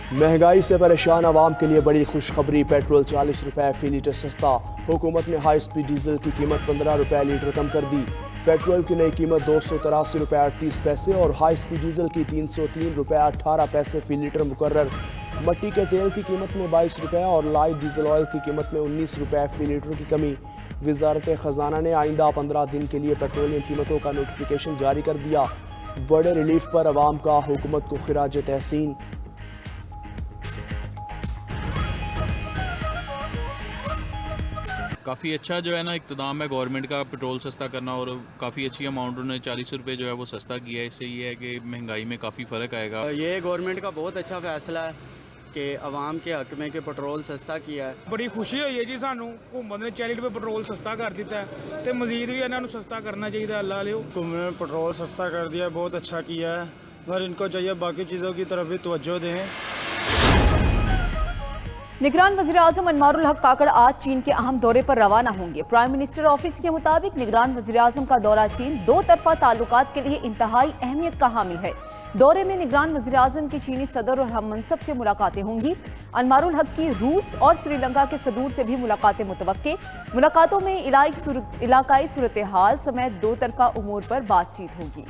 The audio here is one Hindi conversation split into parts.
महंगाई से परेशान आवाम के लिए बड़ी खुशखबरी। पेट्रोल 40 रुपए फी लीटर सस्ता। हुकूमत ने हाई स्पीड डीजल की कीमत 15 रुपए लीटर कम कर दी। पेट्रोल की नई कीमत 283 रुपए 38 पैसे और हाई स्पीड डीजल की 303 रुपए 18 पैसे फी लीटर मुकर्रर। मट्टी के तेल की कीमत में 22 रुपए और लाइट डीजल ऑयल की कीमत में 19 रुपए फी लीटर की कमी। वजारत खजाना ने आइंदा 15 दिन के लिए पेट्रोलियम कीमतों का नोटिफिकेशन जारी कर दिया। बड़े रिलीफ पर अवाम का हुकूमत को खिराज तहसीन। काफ़ी अच्छा जो है ना इक़्तिदाम है गवर्नमेंट का पेट्रोल सस्ता करना, और काफ़ी अच्छी अमाउंट उन्होंने 40 रुपये जो है वो सस्ता किया है। इससे ये है कि महंगाई में काफ़ी फ़र्क आएगा। ये गवर्नमेंट का बहुत अच्छा फैसला है कि आवाम के हक में कि पेट्रोल सस्ता किया है। बड़ी खुशी हुई है जी सानू हुकूमत ने 40 रुपये पेट्रोल सस्ता कर दिता है तो मजीद भी इन्होंने सस्ता करना चाहिए। अल्लाह लियो हुकूमत ने पेट्रोल सस्ता कर दिया, बहुत अच्छा किया है, मगर इनको चाहिए बाकी चीज़ों की तरफ भी तवज्जो दें। निगरान वज़ीर-ए-आज़म अनवारुल हक काकड़ आज चीन के अहम दौरे पर रवाना होंगे। प्राइम मिनिस्टर ऑफिस के मुताबिक निगरान वज़ीर-ए-आज़म का दौरा चीन दो तरफा ताल्लुकात के लिए इंतहाई अहमियत का हामिल है। दौरे में निगरान वज़ीर-ए-आज़म की चीनी सदर और हम मनसब से मुलाकातें होंगी। अनवारुल हक की रूस और श्रीलंका के सदूर से भी मुलाकातें मुतवक्के। मुलाकातों में इलाकाई सूरत हाल समेत दो तरफा उमूर पर बातचीत होगी।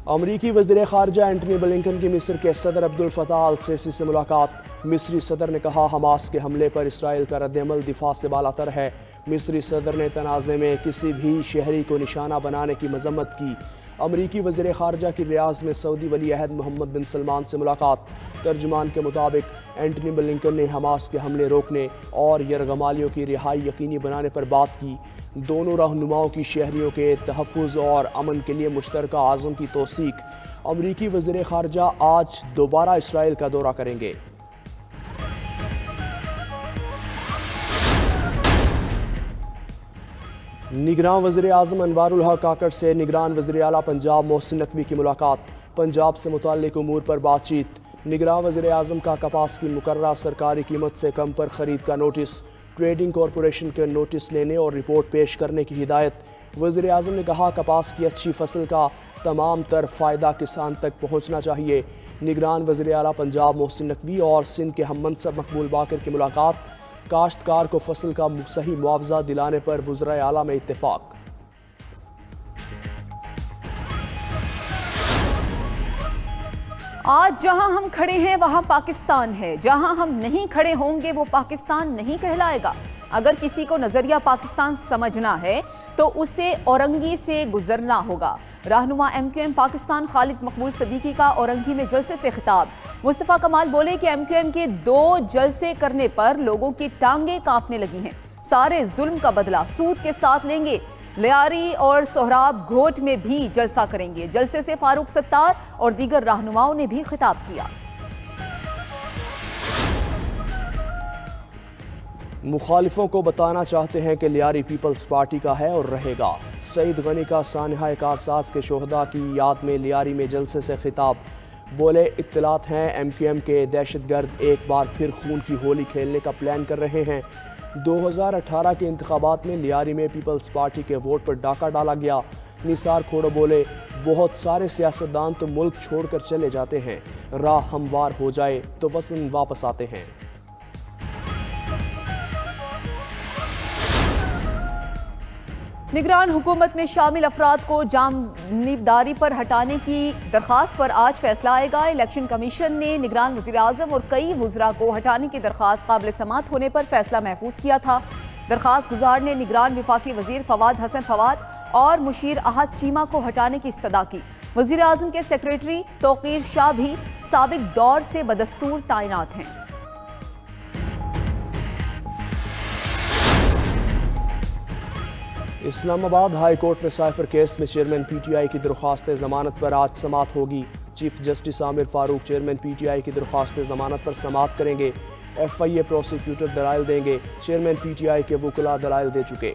अमरीकी वज़ीर ख़ारजा एंटनी ब्लिंकन की मिस्र के सदर अब्दुल फ़ताह अल सीसी से मुलाकात। मिस्री सदर ने कहा हमास के हमले पर इसराइल का रद्दअमल दिफा से बालातर है। मिस्री सदर ने तनाज़े में किसी भी शहरी को निशाना बनाने की मजम्मत की। अमरीकी वज़ीर ख़ारजा की रियाज़ में सऊदी वली अहद मोहम्मद बिन सलमान से मुलाकात। तर्जुमान के मुताबिक एंटनी ब्लिंकन ने हमास के हमले रोकने और यरगमालियों की रिहाई यकीनी बनाने पर बात की। दोनों रहनुमाओं की शहरियों के तहफ़्फ़ुज़ और अमन के लिए मुश्तरका आज़म की तौसीक। अमरीकी वज़ीर ख़ारजा आज दोबारा इसराइल का दौरा करेंगे। निगरान वज़ीर-ए-आज़म अनवारुल हक काकड़ से निगरान वज़ीर आला पंजाब मोहसिन नकवी की मुलाकात। पंजाब से मुताल्लिक़ उमूर पर बातचीत। निगरान वज़ीर-ए-आज़म का कपास की मुकर्ररा सरकारी कीमत से कम पर ख़रीद का नोटिस। ट्रेडिंग कॉरपोरेशन के नोटिस लेने और रिपोर्ट पेश करने की हिदायत। वज़ीर-ए-आज़म ने कहा कपास की अच्छी फसल का तमाम तर फ़ायदा किसान तक पहुँचना चाहिए। निगरान वज़ीर आला पंजाब मोहसिन नकवी और सिंध के हम मनसब मकबूल बाकर की मुलाकात। काश्तकार को फसल का सही मुआवजा दिलाने पर वज़राए आला में इत्तेफाक। आज जहां हम खड़े हैं वहां पाकिस्तान है, जहां हम नहीं खड़े होंगे वो पाकिस्तान नहीं कहलाएगा। अगर किसी को नजरिया पाकिस्तान समझना है तो उसे औरंगी से गुजरना होगा। रहनुमा MQM पाकिस्तान खालिद मकबूल सदीकी का औरंगी में जलसे से खिताब। मुस्तफ़ा कमाल बोले कि MQM के 2 जलसे करने पर लोगों की टांगें कांपने लगी हैं। सारे जुल्म का बदला सूद के साथ लेंगे। लियारी और सोहराब घोट में भी जलसा करेंगे। जलसे से फारूक सत्तार और दीगर रहनुमाओं ने भी खिताब किया। मुखालिफों को बताना चाहते हैं कि लियारी पीपल्स पार्टी का है और रहेगा। सईद गनी का सानहा कारसाज के शोहदा की याद में लियारी में जलसे से खिताब। बोले इत्तलात हैं MQM के दहशतगर्द एक बार फिर खून की होली खेलने का प्लान कर रहे हैं। 2018 के इंतखाबात में लियारी में पीपल्स पार्टी के वोट पर डाका डाला गया। निसार खोड़ो बोले बहुत सारे सियासतदान तो मुल्क छोड़कर चले जाते हैं, राह हमवार हो जाए तो वतन वापस आते हैं। निगरान हुकूमत में शामिल अफराद को जानिबदारी पर हटाने की दरख्वास्त पर आज फैसला आएगा। इलेक्शन कमीशन ने निगरान वज़ीर-ए-आज़म और कई वुज़रा को हटाने की दरख्वास्त काबिल समात होने पर फैसला महफूज किया था। दरख्वास्त गुजार ने निगरान वफाकी वज़ीर फवाद हसन फवाद और मुशीर अहद चीमा को हटाने की इस्तदा की। वज़ीर-ए-आज़म के सेक्रेटरी तौक़ीर शाह भी साबिक दौर से बदस्तूर तैनात हैं। इस्लामाबाद हाई कोर्ट में साइफर केस में चेयरमैन PTI की दरख्वास्त जमानत पर आज समात होगी। Chief justice Aamir Farooq chairman PTI की दरख्वास्त जमानत पर समात करेंगे। FIA प्रोसिक्यूटर दलाइल देंगे। चेयरमैन PTI के वकला दलाइल दे चुके।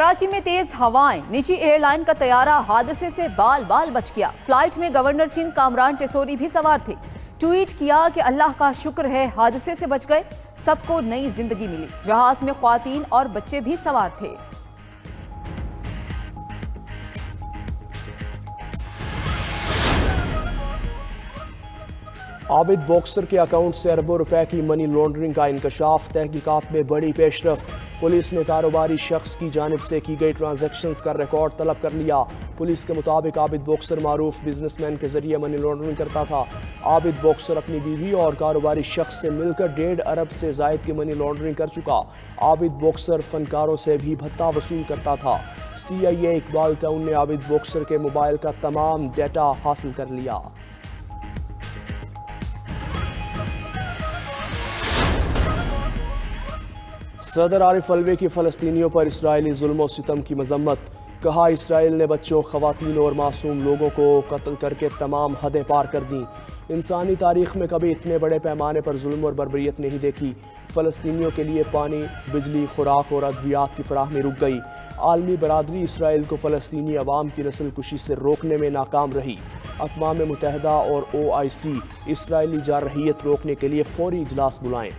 कराची में तेज हवाएं, निजी एयरलाइन का तैयारा हादसे से बाल बाल बच गया। फ्लाइट में गवर्नर सिंह, कामरान टेसोरी भी सवार थे। ट्वीट किया कि अल्लाह का शुक्र है हादसे से बच गए, सबको नई जिंदगी मिली। जहाज में ख्वातीन और बच्चे भी सवार थे। आबिद बॉक्सर के अकाउंट से अरबों रुपए की मनी लॉन्ड्रिंग का इंकशाफ। तहकीकात में बड़ी पेशरफ्त। पुलिस ने कारोबारी शख्स की जानिब से की गई ट्रांजैक्शंस का रिकॉर्ड तलब कर लिया। पुलिस के मुताबिक आबिद बॉक्सर मारूफ बिजनेसमैन के जरिए मनी लॉन्ड्रिंग करता था। आबिद बॉक्सर अपनी बीवी और कारोबारी शख्स से मिलकर 1.5 अरब से जायद की मनी लॉन्ड्रिंग कर चुका। आबिद बॉक्सर फनकारों से भी भत्ता वसूल करता था। CIA इकबाल टाउन ने आबिद बॉक्सर के मोबाइल का तमाम डेटा हासिल कर लिया। सदर आरिफ अलवी की फ़लस्तीनियों पर इसराइली जुल्म सितम की मजम्मत। कहा, इसराइल ने बच्चों, ख़वातीन और मासूम लोगों को कत्ल करके तमाम हदें पार कर दी। इंसानी तारीख में कभी इतने बड़े पैमाने पर जुल्म और बर्बरियत नहीं देखी। फ़लस्तीनियों के लिए पानी, बिजली, खुराक और अद्वियात की फराहमी रुक गई। आलमी बरादरी इसराइल को फ़लस्तीनी अवाम की नस्ल कुशी से रोकने में नाकाम रही। अक़वाम मुत्तहिदा और OIC इसराइली जारहियत रोकने के लिए फौरी इजलास बुलाएं।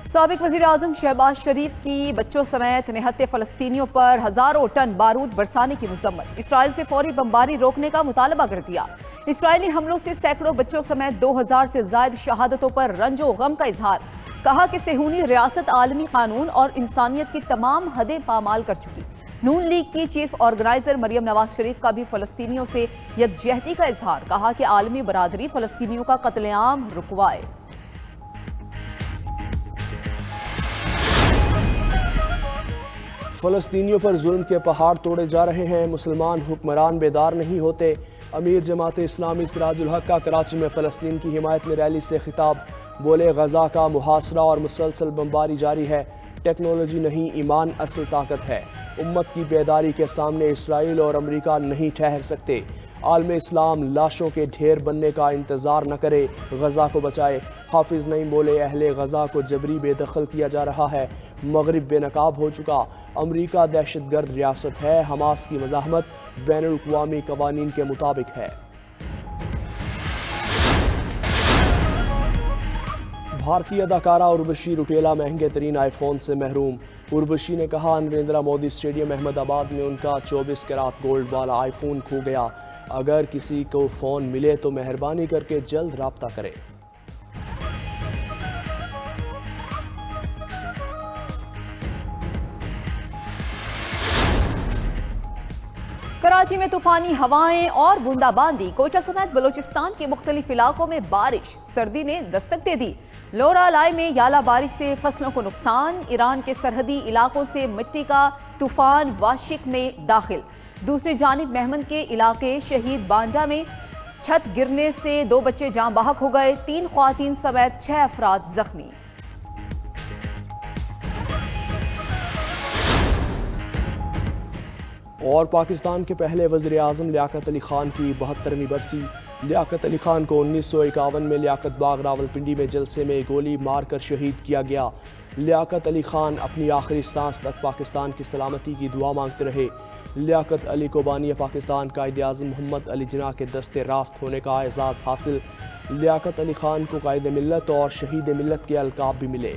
साबिक वज़ीर आज़म शहबाज शरीफ की बच्चों समेत निहत्ते फ़लस्तीनियों पर हज़ारों टन बारूद बरसाने की मज़म्मत। इसराइल से फौरी बमबारी रोकने का मुतालबा कर दिया। इसराइली हमलों से सैकड़ों बच्चों समेत 2000 से ज़ायद शहादतों पर रंजो गम का इजहार। कहा कि सेहूनी रियासत आलमी कानून और इंसानियत की तमाम हदें पामाल कर चुकी। नून लीग की चीफ ऑर्गेनाइजर मरियम नवाज शरीफ का भी फ़लस्तीनियों से यकजहती का इजहार। कहा कि आलमी बरादरी फ़लस्तीनियों का कत्लेआम रुकवाए। फ़लस्तीनियों पर जुल्म के पहाड़ तोड़े जा रहे हैं, मुसलमान हुक्मरान बेदार नहीं होते। अमीर जमात इस्लामी सिराजुल हक का कराची में फ़लस्तीन की हिमायत में रैली से खिताब। बोले, गजा का मुहासरा और मुसलसल बमबारी जारी है। टेक्नोलॉजी नहीं, ईमान असल ताकत है। उम्मत की बेदारी के सामने इसराइल और अमरीका नहीं ठहर सकते। आलम इस्लाम लाशों के ढेर बनने का इंतज़ार न करे, गजा को बचाए। हाफिज़ नईम बोले, अहले गजा को जबरी बेदखल किया जा रहा है। मगरिब बेनकाब हो चुका। अमरीका दहशतगर्द रियासत है। हमास की मज़ाहमत बैनुल-अक़वामी कवानीन के मुताबिक है। भारतीय अदाकारा उर्वशी रुटेला महंगे तरीन आईफोन से महरूम। उर्वशी ने कहा, नरेंद्र मोदी स्टेडियम अहमदाबाद में उनका 24 कैरात गोल्ड वाला आईफोन खो गया। अगर किसी को फ़ोन मिले तो मेहरबानी करके जल्द राब्ता करें। कराची में तूफानी हवाएं और बूंदाबांदी। कोयटा समेत बलोचिस्तान के मुख्तलिफ इलाकों में बारिश। सर्दी ने दस्तक दे दी। लोरालाई में याला बारिश से फसलों को नुकसान। ईरान के सरहदी इलाकों से मिट्टी का तूफान वाशिक में दाखिल। दूसरी जानिब मेहमन के इलाके शहीद बांडा में छत गिरने से 2 बच्चे जाँ बहक हो गए। 3 ख्वातीन समेत 6 अफराद जख्मी। और पाकिस्तान के पहले वज़ीर आज़म लियाकत अली ख़ान की 72वीं बरसी। लियाकत अली ख़ान को 1951 में लियाकत बाग रावलपिंडी में जलसे में गोली मारकर शहीद किया गया। लियाकत अली ख़ान अपनी आखिरी सांस तक पाकिस्तान की सलामती की दुआ मांगते रहे। लियाकत अली को बानी पाकिस्तान कायद आज़म मोहम्मद अली जिन्ना के दस्ते रास्त होने का एजाज़ हासिल। लियाकत अली ख़ान को कायद मिल्लत और शहीद मिल्लत के अलकाब भी मिले।